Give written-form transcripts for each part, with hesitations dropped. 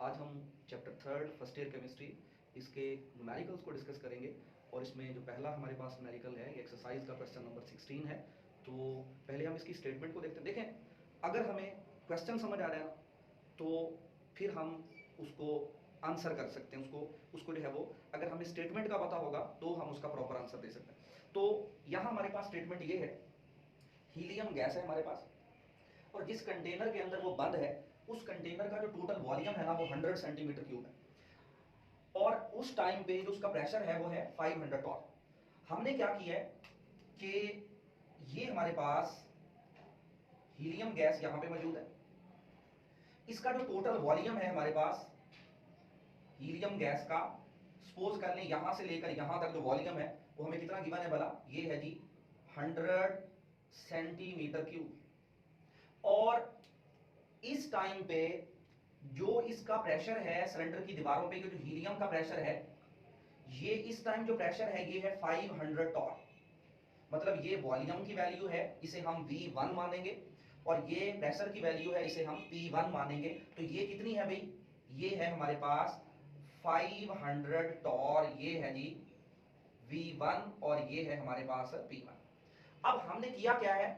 आज हम chapter third first year chemistry इसके न्यूमेरिकल्स को डिस्कस करेंगे और इसमें जो पहला हमारे पास न्यूमेरिकल है ये एक्सरसाइज का क्वेश्चन नंबर 16 है। तो पहले हम इसकी स्टेटमेंट को देखते हैं। देखें, अगर हमें क्वेश्चन समझ आ रहा है ना तो फिर हम उसको आंसर कर सकते हैं। उसको उसको जो है वो अगर हमें स्टेटमेंट का पता होगा तो हम उसका प्रॉपर आंसर दे सकते हैं। तो यहाँ हमारे पास स्टेटमेंट ये है, हीलियम गैस है हमारे पास और जिस कंटेनर के अंदर वो बंद है उस कंटेनर का जो टोटल वॉल्यूम है ना वो 100 सेंटीमीटर क्यूब है और उस टाइम पे जो उसका प्रेशर है वो है 500 टॉर। हमने क्या किया है कि ये हमारे पास हीलियम गैस यहां पे मौजूद है, इसका जो टोटल वॉल्यूम है हमारे पास हीलियम गैस का, सपोज कर लें यहां से लेकर यहां तक जो वॉल्यूम है वो हमें कितना गिवन है भला, ये है जी 100 सेंटीमीटर क्यूब। और इस टाइम पे जो इसका प्रेशर है सिलेंडर की दीवारों पे, जो हीलियम का प्रेशर है, ये इस टाइम जो प्रेशर है ये है 500 टॉर। मतलब ये वॉल्यूम की वैल्यू है, इसे हम V1 मानेंगे और ये प्रेशर की वैल्यू है, इसे हम P1 मानेंगे। तो ये कितनी है भाई, ये है हमारे पास 500 टॉर, ये है जी V1 और ये है हमारे पास P1। अब हमने किया क्या है,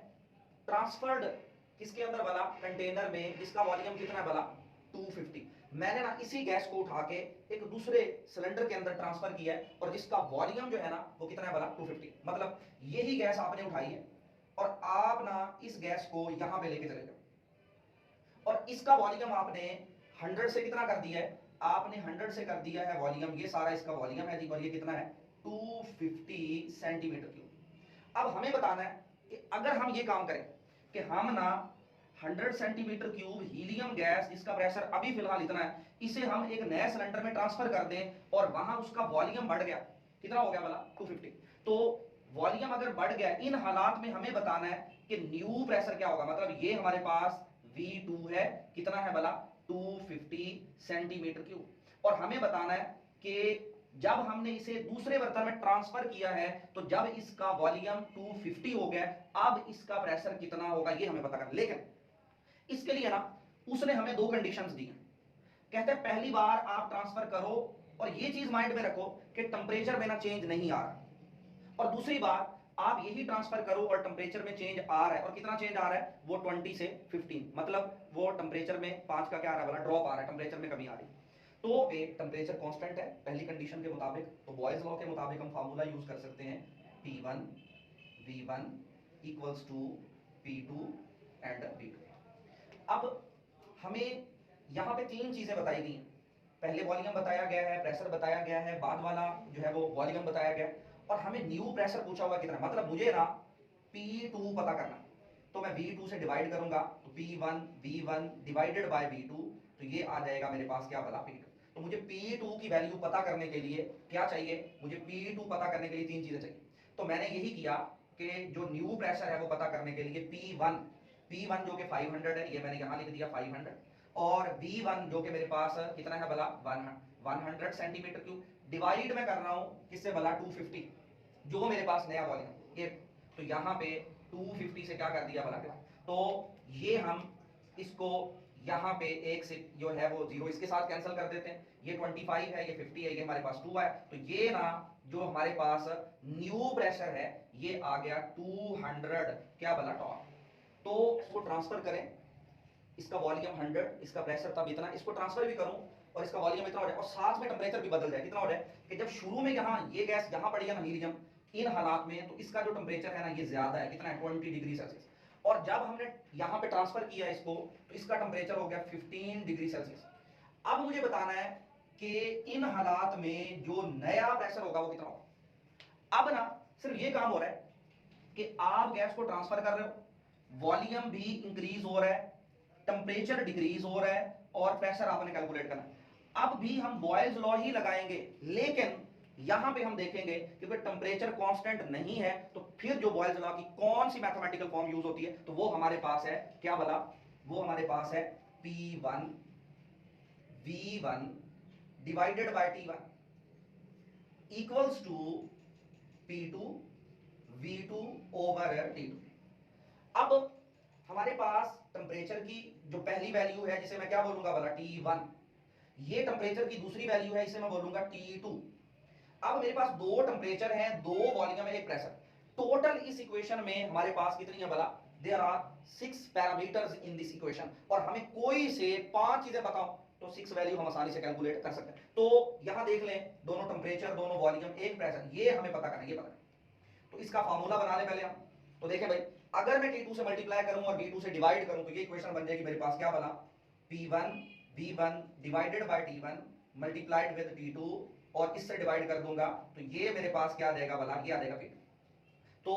ट्रांसफर्ड किसके अंदर वाला, कंटेनर में जिसका वॉल्यूम कितना है वाला 250। मैंने ना इसी गैस को उठा के एक दूसरे सिलेंडर के अंदर ट्रांसफर किया है और जिसका वॉल्यूम जो है ना वो कितना है वाला 250। मतलब यही गैस आपने उठाई है और आप ना इस गैस को यहां पे लेके चले जाओ और इसका वॉल्यूम आपने 100 से कितना कर दिया है, आपने 100 से कर दिया है वॉल्यूम, ये सारा इसका वॉल्यूम है जी और ये कितना है 250 सेंटीमीटर क्यूब। अब हमें बताना है कि अगर हम ये काम करें कि हम ना 100 सेंटीमीटर क्यूब हीलियम गैस जिसका प्रेशर अभी फिलहाल इतना है, इसे हम एक नए सिलेंडर में ट्रांसफर कर दें और वहां उसका वॉल्यूम बढ़ गया, कितना हो गया वाला 250। तो वॉल्यूम अगर बढ़ गया, इन हालात में हमें बताना है कि न्यू प्रेशर क्या होगा। मतलब ये हमारे पास V2 है, कितना है वाला 250 सेंटीमीटर क्यूब। और हमें बताना है कि जब हमने इसे दूसरे बर्तन में ट्रांसफर किया है तो जब इसका वॉल्यूम 250 हो गया, अब इसका प्रेशर कितना होगा ये हमें पता करना। लेकिन इसके लिए ना उसने हमें दो कंडीशंस दी हैं। कहते हैं पहली बार आप ट्रांसफर करो और ये चीज माइंड में रखो कि टेंपरेचर में ना चेंज नहीं आ रहा, और दूसरी बार आप यही ट्रांसफर करो और टेंपरेचर में चेंज आ रहा है। और कितना चेंज आ रहा है, वो 20 से 15, मतलब वो टेंपरेचर में 5 का क्या आ रहा है वाला ड्रॉप आ रहा है, टेंपरेचर में कमी आ रही है। तो एक टेंपरेचर कांस्टेंट है पहली कंडीशन के मुताबिक, तो बॉयज लॉ के मुताबिक हम फार्मूला यूज कर सकते हैं P1 V1 equals to P2 and V2। अब हमें यहाँ पे तीन चीजें बताई गई हैं, पहले वॉल्यूम बताया गया है, प्रेशर बताया गया है, बाद वाला जो है वो वॉल्यूम बताया गया है और हमें न्यू प्रेशर पूछा हुआ कितना। मतलब मुझे ना P2 पता करना, तो मैं V2 से डिवाइड करूंगा तो P1 V1 divided bye V2, तो ये आ जाएगा मेरे पास क्या वाला P2। तो मुझे P2 की वैल्यू पता करने के लिए क्या चाहिए, मुझे P2 पता करने के लिए तीन चीजें चाहिए। तो मैंने यही किया कि जो न्यू प्रेशर है वो पता करने के लिए P1 जो कि 500 है, ये मैंने यहां लिख दिया 500, और V1 जो कि मेरे पास कितना है भला 100 सेंटीमीटर क्यूब, डिवाइड में कर रहा हूं किससे भला 250, जो मेरे पास नया वॉल्यूम ये। तो यहां पे 250 से क्या कर दिया भला, तो ये हम इसको यहां पे एक से जो है वो जीरो इसके साथ कैंसिल कर देते हैं, ये 25 है, ये 50 है, ये हमारे पास 2 है। तो ये ना जो हमारे पास न्यू प्रेशर है ये आ गया 200 क्या भला टॉर। तो इसको ट्रांसफर करें, इसका वॉल्यूम 100, इसका प्रेशर तब इतना, इसको ट्रांसफर भी करूं और इसका वॉल्यूम इतना हो जाए और साथ में टेंपरेचर भी बदल जाए। कितना हो जाए कि जब शुरू में यहाँ ये गैस यहाँ पड़ी है ना हीलियम, इन हालात में तो इसका जो टेंपरेचर है ना ये ज्यादा है, कितना है 20 डिग्री सेल्सियस, और जब हमने यहाँ पे ट्रांसफर किया इसको तो इसका टेंपरेचर हो गया 15 डिग्री सेल्सियस। अब मुझे बताना है कि इन हालात में जो नया प्रेशर होगा वो कितना होगा। अब ना सिर्फ ये काम हो रहा है कि आप गैस को ट्रांसफर कर रहे हो, वॉल्यूम भी इंक्रीज हो रहा है, टेंपरेचर डिक्रीज हो रहा है और प्रेशर आपने कैलकुलेट करना है। अब भी हम बॉयल्स लॉ ही लगाएंगे, लेकिन यहां पे हम देखेंगे कि फिर टेंपरेचर कांस्टेंट नहीं है तो फिर जो बॉयल्स लॉ की कौन सी मैथमेटिकल फॉर्म यूज होती है, तो वो हमारे पास है क्या वाला, वो हमारे पास है P1 V1 divided by T1 equals to P2 V2 over T2। अब हमारे पास टेंपरेचर की जो पहली वैल्यू है जिसे मैं क्या बोलूंगा वाला T1, ये टेम्परेचर की दूसरी वैल्यू है, इसे मैं बोलूंगा T2। अब मेरे पास दो टेम्परेचर हैं, दो वॉल्यूम है, एक प्रेशर। टोटल इस इक्वेशन में हमारे पास कितनी है भला? There are 6 parameters in this equation, और हमें कोई से 5 चीजें बताओ तो 6 वैल्यू हम आसानी से कैलकुलेट कर सकते हैं। तो यहां देख लें, दोनों टेम्परेचर, दोनों वॉल्यूम, एक प्रेशर, ये हमें पता करना है, ये पता। तो इसका फार्मूला बना ले पहले हम। तो देखें भाई, अगर मैं T2 से मल्टीप्लाई करूं और V2 से डिवाइड करूं तो ये इक्वेशन बन जाएगी मेरे पास, क्या बना? P1 V1 divided by T1 multiplied with T2, और इससे डिवाइड कर दूंगा तो ये मेरे पास क्या आ जाएगा भला? ये आ जाएगा P2। तो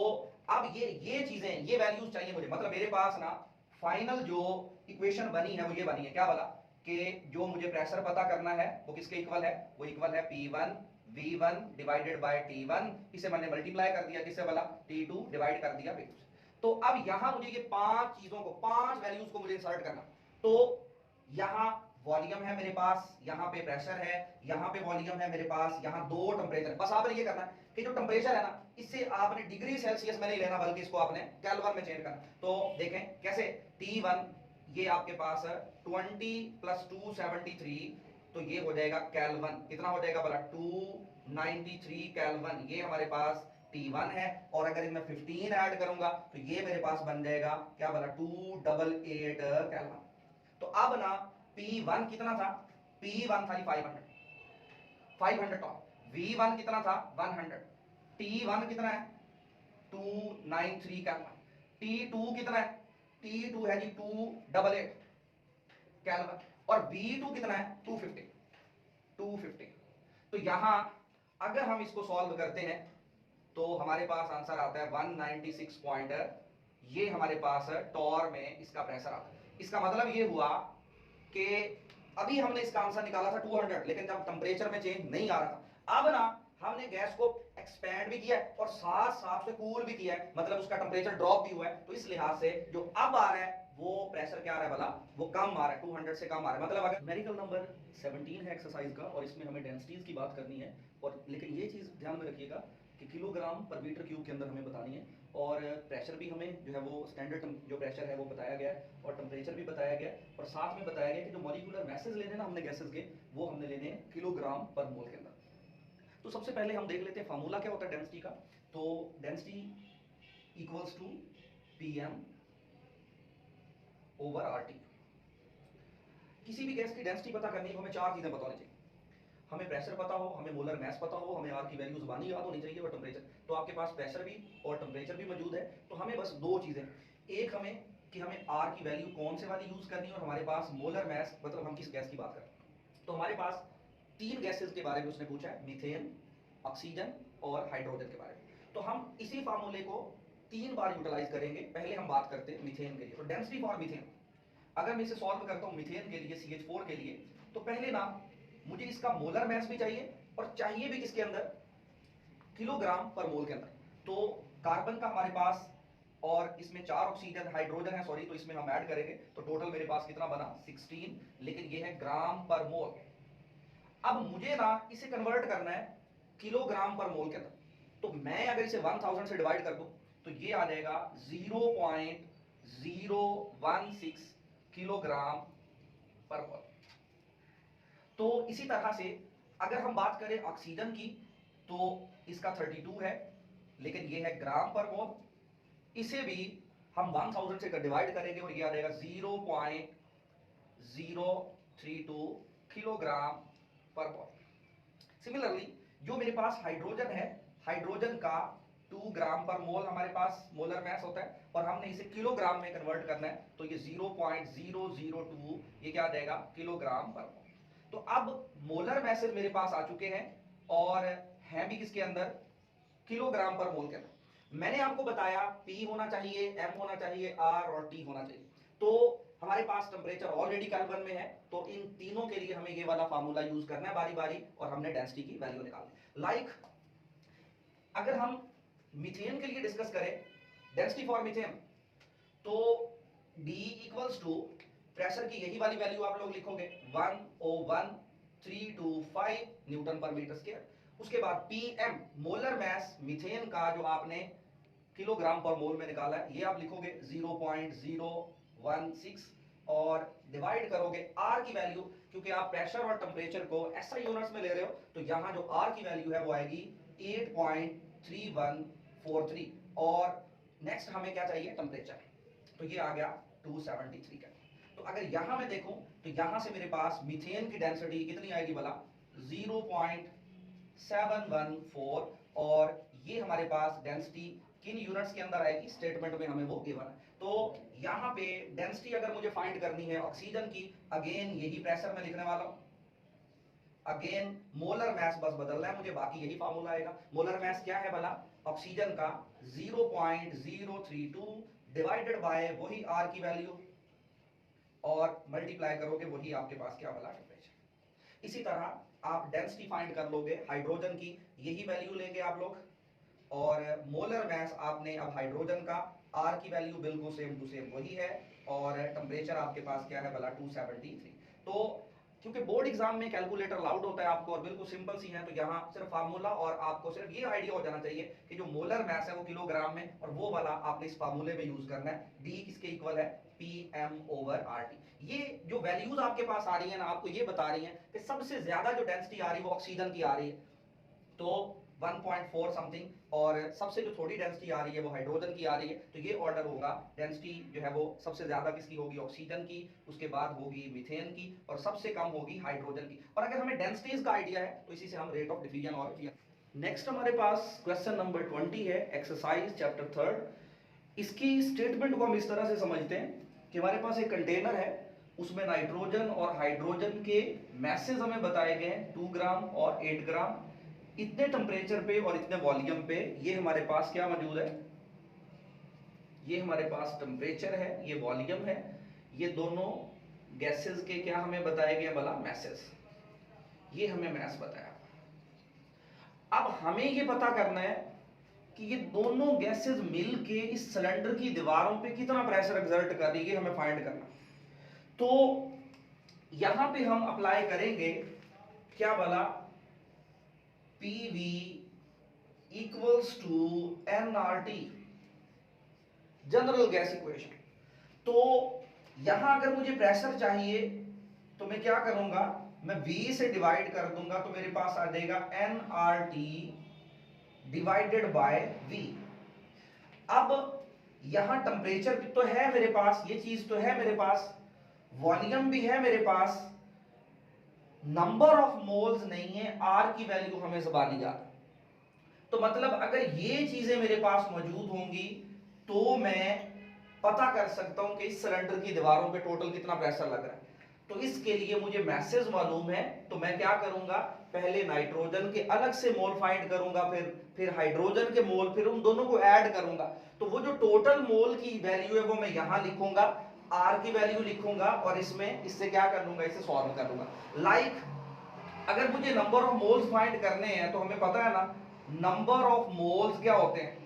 अब ये चीजें, ये वैल्यूज चाहिए मुझे, मतलब मेरे पास ना फाइनल जो इक्वेशन बनी है वो ये बनी है, क्या वाला? कि जो मुझे प्रेशर पता करना है वो किसके इक्वल है? वो इक्वल है P1 V1 divided by T1, इसे मैंने मल्टीप्लाई कर दिया किससे वाला? T2 डिवाइड कर दिया V2 से। तो अब यहां मुझे ये 5 चीजों को, 5 वैल्यूज को मुझे इंसर्ट करना। तो यहां वॉल्यूम है मेरे पास, यहां पे प्रेशर है, यहां पे वॉल्यूम है मेरे पास, यहां दो टेम्परेचर। बस आपने ये करना है कि जो टेम्परेचर है ना, इससे आपने डिग्री सेल्सियस में नहीं लेना, बल्कि इसको आपने केल्विन में चेंज करना। तो देखें कैसे? T1 ये आपके पास 20 + 273, तो ये हो जाएगा केल्विन। कितना हो जाएगा भला? 293 केल्विन। ये हमारे पास T1 है, और अगर इसमें 15 ऐड करूंगा तो ये मेरे पास बन जाएगा क्या भला? 288 केल्विन। तो अब ना P1 कितना था? P1 था 500 टॉप। V1 कितना था? 100। T1 कितना है? 293 केल्विन। T2 कितना है? T2 है जी 288 केल्विन, और V2 कितना है? 250। तो यहां अगर हम इसको सॉल्व करते हैं तो हमारे पास आंसर आता है 196 पॉइंट, ये हमारे पास टॉर में इसका प्रेशर आता है। इसका मतलब ये हुआ कि अभी हमने इसका आंसर निकाला था 200, लेकिन जब टेम्परेचर में चेंज नहीं आ रहा था, अब ना हमने गैस को एक्सपेंड भी किया है और साथ साथ से कूल भी किया है, मतलब उसका टेम्परेचर ड्रॉप भी हुआ है। तो इस लिहाज से जो अब आ रहा है वो प्रेशर क्या आ रहा है भला? वो कम आ रहा है, 200 से कम आ रहा है। मतलब अगर न्यूमेरिकल नंबर 17 है एक्सरसाइज का, और इसमें हमें डेंसिटीज की बात करनी है, और लेकिन ये चीज ध्यान में रखिएगा कि किलोग्राम पर मीटर क्यूब के अंदर हमें बतानी है, और प्रेशर भी हमें जो है वो स्टैंडर्ड जो प्रेशर है वो बताया गया है, और टेम्परेचर भी बताया गया है, और साथ में बताया गया कि जो मॉलिक्यूलर मैसेज लेने ना हमने गैसेस के, वो हमने लेने हैं किलोग्राम पर मोल के अंदर। तो सबसे पहले हम देख लेते हैं फार्मूला क्या होता है डेंसिटी का। तो density equals to Pm over RT। किसी भी गैस की डेंसिटी पता करनी है हमें 4 चीजें पता होनी चाहिए। हमें प्रेशर पता हो, हमें मोलर मैस पता हो, हमें आर की वैल्यू जुबानी याद होनी चाहिए, और टेम्परेचर। तो आपके पास प्रेशर भी और टेम्परेचर भी मौजूद है। तो हमें बस 2 चीजें, एक हमें कि हमें आर की वैल्यू कौन से वाली यूज करनी है, और हमारे पास मोलर मैस, मतलब हम किस गैस की बात कर रहे हैं। तो हमारे पास 3 गैसेस के बारे में उसने पूछा है, मीथेन, ऑक्सीजन और हाइड्रोजन के बारे में। तो हम इसी फार्मूले को 3 बार यूटिलाइज करेंगे। पहले हम बात करते हैं मीथेन के लिए। तो डेंसिटी फॉर मीथेन, अगर मैं इसे सॉल्व करता हूं मीथेन के लिए, CH4 के लिए, तो पहले ना मुझे इसका मोलर मैस भी चाहिए, और चाहिए भी किसके अंदर? किलोग्राम पर मोल के अंदर। तो कार्बन का हमारे पास, और इसमें 4 ऑक्सीजन, हाइड्रोजन है सॉरी, तो इसमें हम ऐड करेंगे तो टोटल मेरे पास कितना बना? 16, लेकिन ये है ग्राम पर मोल। अब मुझे ना इसे कन्वर्ट करना है किलोग्राम पर मोल के अंदर। तो मैं अगर इसे 1000 से डिवाइड कर दूं तो ये आ जाएगा 0.016 किलोग्राम पर मोल। तो इसी तरह से अगर हम बात करें ऑक्सीजन की, तो इसका 32 है, लेकिन ये है ग्राम पर मोल। इसे भी हम 1000 से डिवाइड करेंगे और ये आ जाएगा 0.032 किलोग्राम पर मोल। सिमिलरली जो मेरे पास हाइड्रोजन है, हाइड्रोजन का 2 ग्राम पर मोल हमारे पास मोलर मैस होता है, और हमने इसे किलोग्राम में कन्वर्ट करना है, तो ये 0.002, ये क्या आ जाएगा? किलोग्राम पर मोल। तो अब मोलर मैसेज मेरे पास आ चुके हैं, और हैं भी किसके अंदर? किलोग्राम पर मोल के अंदर। मैंने आपको बताया P होना चाहिए, M होना चाहिए, R और T होना चाहिए। तो हमारे पास टेम्परेचर ऑलरेडी केल्विन में है, तो इन तीनों के लिए हमें ये वाला फार्मूला यूज करना है बारी बारी, और हमने डेंसिटी की वैल्यू निकालनी। लाइक अगर हम मीथेन के लिए डिस्कस करें डेंसिटी फॉर मीथेन, तो D इक्वल्स टू प्रेशर की यही वाली वैल्यू आप लोग लिखोगे 101,325 न्यूटन पर मीटर स्क्वायर। उसके बाद Pm मोलर मैस मीथेन का जो आपने किलोग्राम पर मोल में निकाला है, ये आप लिखोगे 0.016, और डिवाइड करोगे R की वैल्यू, क्योंकि आप प्रेशर और टेम्परेचर को SI यूनिट्स में ले रहे हो, तो यहाँ जो R की वैल्यू है वो आएगी 8.3143। और नेक्स्ट हमें क्या चाहिए, टेम्परेचर, तो ये आ गया 273 का। तो अगर यहाँ मैं देखूं तो यहाँ से मेरे पास मीथेन की डेंसिटी कितनी आएगी भला, 0.714, और ये हमारे पास डेंसिटी किन यूनिट्स के अंदर आएगी, स्टेटमेंट में हमें वो गिवन है। तो यहाँ पे डेंसिटी अगर मुझे फाइंड करनी है ऑक्सीजन की, अगेन यही प्रेशर में लिखने वाला हूं, अगेन मोलर मास बस बदलना है मुझे, बाकी यही फार्मूला आएगा। मोलर मास क्या है भला, ऑक्सीजन का 0.032 डिवाइडेड बाय वही R की वैल्यू और मल्टीप्लाई करोगे वही आपके पास क्या भला, टेम्परेचर। इसी तरह आप डेंसिटी फाइंड कर लोगे हाइड्रोजन की, यही वैल्यू लेंगे आप लोग, और मोलर मास आपने अब हाइड्रोजन का R की वैल्यू बिल्कुल सेम टू सेम वही है, और टेम्परेचर आपके पास क्या है भला, 273। तो क्योंकि बोर्ड एग्जाम में कैलकुलेटर अलाउड होता है आपको और बिल्कुल सिंपल सी है, तो यहाँ सिर्फ फार्मूला और आपको सिर्फ ये आइडिया हो जाना चाहिए कि जो मोलर मास है वो किलोग्राम में, और वो वाला आपने इस फार्मूले में यूज करना है। D किसके इक्वल है, PM/RT। ये जो वैल्यूज आपके पास आ रही है ना, आपको ये बता रही है कि सबसे ज्यादा जो डेंसिटी आ रही है वो ऑक्सीजन की आ रही है, तो 1.4 समथिंग, और सबसे जो थोड़ी डेंसिटी आ रही है वो हाइड्रोजन की आ रही है। तो ये ऑर्डर होगा, डेंसिटी जो है वो सबसे ज्यादा किसकी होगी, ऑक्सीजन की, उसके बाद होगी मीथेन की, और सबसे कम होगी हाइड्रोजन की। और अगर हमें डेंसिटीज का आइडिया है तो इसी से हम रेट ऑफ डिफ्यूजन और नेक्स्ट हमारे पास क्वेश्चन नंबर 20 है, एक्सरसाइज चैप्टर 3। इसकी स्टेटमेंट को हम इस तरह से समझते हैं कि हमारे पास एक कंटेनर है, उसमें नाइट्रोजन और हाइड्रोजन के मैसेज हमें बताए गए हैं 2 ग्राम और 8 ग्राम, इतने टेम्परेचर पे और इतने वॉल्यूम पे। ये हमारे पास क्या मौजूद है, ये हमारे पास टेम्परेचर है, ये वॉल्यूम है, ये दोनों गैसेस के क्या हमें बताए गए भला, मैसेज, ये हमें मैस बताया। अब हमें ये पता करना है कि ये दोनों गैसेस मिलके इस सिलेंडर की दीवारों पे कितना प्रेशर एक्सर्ट कर रही है, ये हमें फाइंड करना। तो यहां पे हम अप्लाई करेंगे क्या भला, PV equals to nRT, general gas equation. तो यहां अगर मुझे प्रेशर चाहिए तो मैं क्या करूंगा, मैं V से डिवाइड कर दूंगा, तो मेरे पास आ जाएगा nRT डिवाइडेड बाय V। अब यहां टेम्परेचर तो है मेरे पास, ये चीज तो है मेरे पास, वॉल्यूम भी है मेरे पास, नंबर ऑफ मोल्स नहीं है, R की वैल्यू हमें ज़बानी याद। तो मतलब अगर ये चीजें मेरे पास मौजूद होंगी तो मैं पता कर सकता हूं कि इस सिलेंडर की दीवारों पे टोटल कितना प्रेशर लग रहा है। तो इसके लिए मुझे मैसेज मालूम है, तो मैं क्या करूंगा, पहले नाइट्रोजन के अलग से मोल फाइंड करूंगा, फिर हाइड्रोजन के मोल, फिर उन दोनों को ऐड करूंगा। तो वो जो टोटल मोल की वैल्यू है वो मैं यहां लिखूंगा, R की वैल्यू लिखूंगा, और इसमें इससे क्या कर लूंगा, इसे सॉल्व कर लूंगा। लाइक अगर मुझे नंबर ऑफ मोल्स फाइंड करने हैं तो हमें पता है ना, नंबर ऑफ मोल्स क्या होते हैं,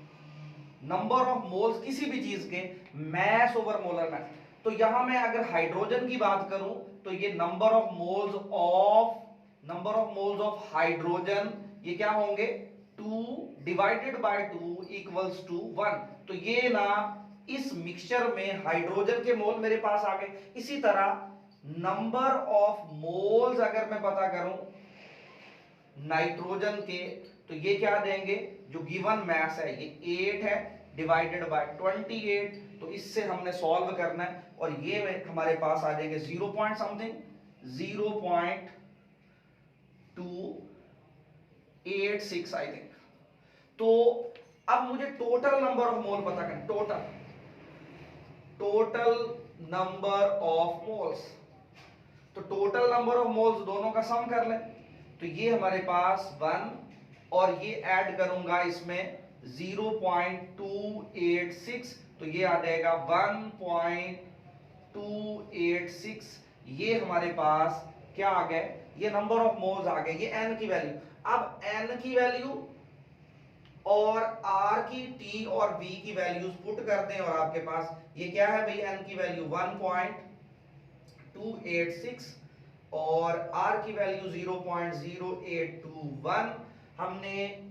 नंबर ऑफ मोल्स किसी भी चीज के मैस ओवर मोलर मास। तो यहां मैं अगर हाइड्रोजन की बात करूं तो ये number of moles of hydrogen, ये क्या होंगे, 2 डिवाइडेड बाय 2 इक्वल्स टू 1। तो ये ना इस मिक्सचर में हाइड्रोजन के मोल मेरे पास आ गए। इसी तरह नंबर ऑफ मोल्स अगर मैं पता करूं नाइट्रोजन के, तो ये क्या देंगे, जो गिवन मास है ये 8 है डिवाइडेड बाय 28। तो इससे हमने सॉल्व करना है, और ये हमारे पास आ जाएंगे 0 पॉइंट समथिंग, 0.286 आई थिंक। तो अब मुझे टोटल नंबर ऑफ मोल पता करना, टोटल नंबर ऑफ मोल्स। तो टोटल नंबर ऑफ मोल्स दोनों का सम कर लें, तो ये हमारे पास 1, और ये ऐड करूंगा इसमें 0.286, तो ये आ जाएगा 1.286। ये हमारे पास क्या आ गए, ये नंबर ऑफ मोल्स आ गए, ये n की वैल्यू। अब n की वैल्यू और R की, T और V की वैल्यूज पुट कर दें, और आपके पास ये क्या है भाई, n की वैल्यू 1.286 और R की वैल्यू 0.0821। हमने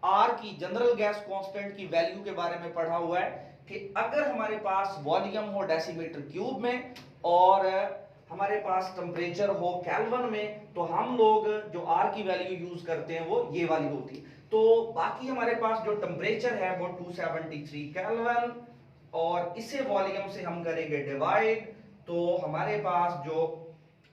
R की जनरल गैस कांस्टेंट की वैल्यू के बारे में पढ़ा हुआ है कि अगर हमारे पास वॉल्यूम हो डेसीमीटर क्यूब में और हमारे पास टेम्परेचर हो केल्विन में, तो हम लोग जो आर की वैल्यू यूज करते हैं वो ये वाली होती है। तो बाकी हमारे पास जो टेम्परेचर है वो 273 केल्विन, और इसे वॉल्यूम से हम करेंगे डिवाइड, तो हमारे पास जो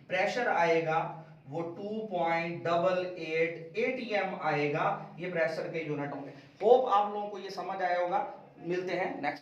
प्रेशर आएगा वो 2.88 atm आएगा। ये प्रेशर के यूनिट होंगे। होप आप लोगों को ये समझ आया होगा। मिलते हैं नेक्स्ट